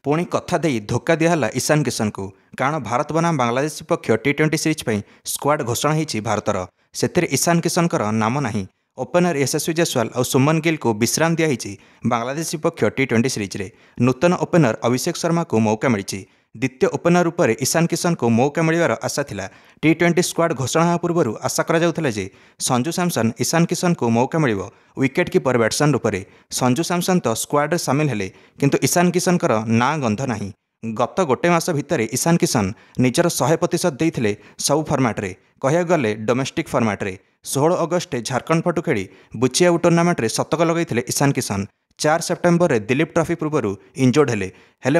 पुणी कथा दे धोखा दिहला ईशान किशन को। कारण भारत बनाम बांग्लादेश पक्ष टी20 सीरीज पर स्क्वाड घोषणा होती भारतर। से ईशान किशन नाम ना। ओपनर यशस्वी जायसवाल और सुमन गिल को विश्राम दिखाई बांग्लादेश पक्ष टी20 सीरीज रे। नूतन ओपनर अभिषेक शर्मा को मौका मिली। द्वितीय ओपनर रूप में ईशान किशन को मौका मिलवार आशा थिला। टी20 स्क्वाड घोषणा पूर्व आशा करा जे संजू सैमसन ईशान किशन को मौका मिल विकेट कीपर बैट्समैन रूप में। संजू सैमसन तो स्क्वाड सामिल हेले किंतु ईशान किशन ना गंध ना। गत गोटे मास भितर ईशान किशन निजर 100% देते सबु फर्माट्रे। कह गले डोमेस्टिक फर्माट्रे 16 अगस्ट झारखंड पटु खेली बुचियाऊ टूर्नामेंट में शतक लगते ईशान किशन। 4 सेप्टेम्बर में दिलीप ट्रॉफी पूर्व इंजोर्ड हेले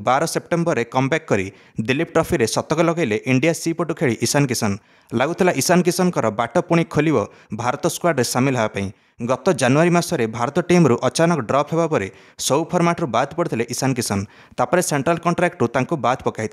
12 सेप्टेम्बर में कमबैक करी दिलीप ट्रॉफी रे शतक लगेले इंडिया सी पटु खेली ईशान किशन। लगुला ईशान किशन बाट पुणी खोल भारत स्क्वाड रे सामिल होगापी। गत जनवरी मासरे भारत टीम रु अचानक ड्रप होगा पर सब फर्माट्रु बाद पड़ते ईशान किशन। तापर सेंट्रल कंट्राक्ट तांको बाद पकाई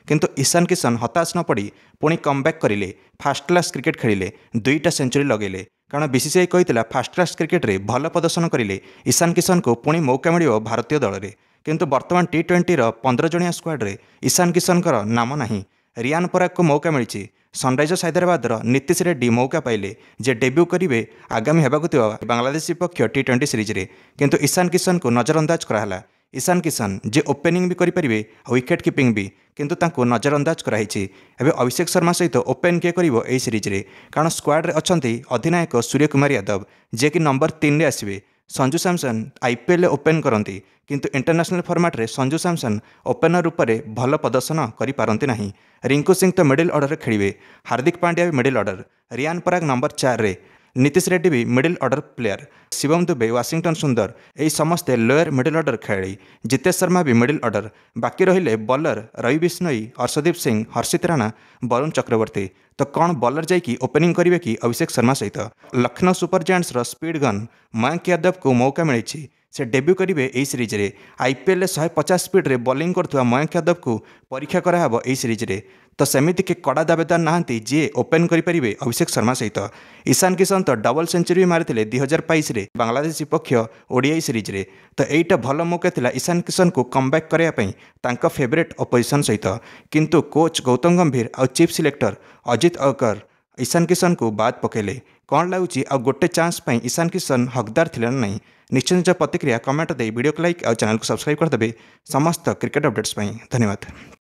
किंतु ईशान किशन हताश न पड़ी पुणी कमबैक करें। फास्ट क्लास क्रिकेट खेलिले 2टा सेंचुरी लगेले। कारण बीसीसीआई कही फास्ट क्लास क्रिकेट रे भल प्रदर्शन करें ईशान किशन को पुणी मौका मिल भारतीय दल में। किंतु बर्तमान टी20 15 जणिया स्क्वाड रे ईशान किशन नाम ना। रियान पराग को मौका मिली। सनराइजर्स हैदराबाद नीतीश रेड्डी मौका पाइले जे डेब्यू करेंगे आगामी होगा बांग्लादेश पक्ष टी20 सीरीज रे। किंतु ईशान किशन को नजरअंदाज कराला। ईशान किशन जे ओपनिंग भी करेंगे विकेट कीपिंग भी किंतु तांको नजरअंदाज कराई। अभिषेक शर्मा सहित ओपन किए कर सीरीज रे। कारण स्क्वाड रे अछंती अधिनायक सूर्य कुमार यादव जे कि नंबर 3 रे आसवे। संजू सैमसन आईपीएल ओपन करती किंतु इंटरनेशनल फॉर्मेट रे संजू सैमसन ओपनर रूप में भल प्रदर्शन करें ना। रिंकू सिंह तो मिडिल ऑर्डर रे खेलिए। हार्दिक पांड्या भी middle order. Riyan Parag number 4 रे। नीतीश रेड्डी भी middle order player. Shivam Dubey Washington सुंदर यही समस्ते लोअर मिडिल ऑर्डर खेली। जितेश शर्मा भी मिडिल ऑर्डर। बाकी रहिले बॉलर रवि बिश्नोई हर्षदीप सिंह हर्षित राणा वरुण चक्रवर्ती। तो कौन बॉलर जाकि ओपनिंग करेंगे कि अभिषेक शर्मा सहित। Lucknow super giants speed gun Mayank Yadav को मौका मिली। से डेब्यू करेंगे यही सीरीज रे। आईपीएल 150 स्पीड रे बॉलिंग करथुआ मयंक यादव को परीक्षा कराहब यही सीरीज रे। तो सेमिति के कड़ा दावेदार नहांती जी ओपन करेंगे अभिषेक शर्मा सहित। ईशान किशन तो डबल सेंचुरी मारी 2022 रे बांग्लादेश पक्ष ओडीआई सीरीज रे। तो यहीटा भल मौका था ईशान किशन को कमबैक करने फेवरेट अपोजिशन सहित। किंतु कोच गौतम गंभीर और चीफ सिलेक्टर अजित अवकर ईशान किशन को बाद पकेले। कौन लगुच आ गोटे चांस पर ईशान किशन हकदार थिले ना नहीं। निश्चय निज प्रतिक्रिया कमेंट दे वीडियो को लाइक और चैनल को सब्सक्राइब करदे। समस्त क्रिकेट अपडेट्स धन्यवाद।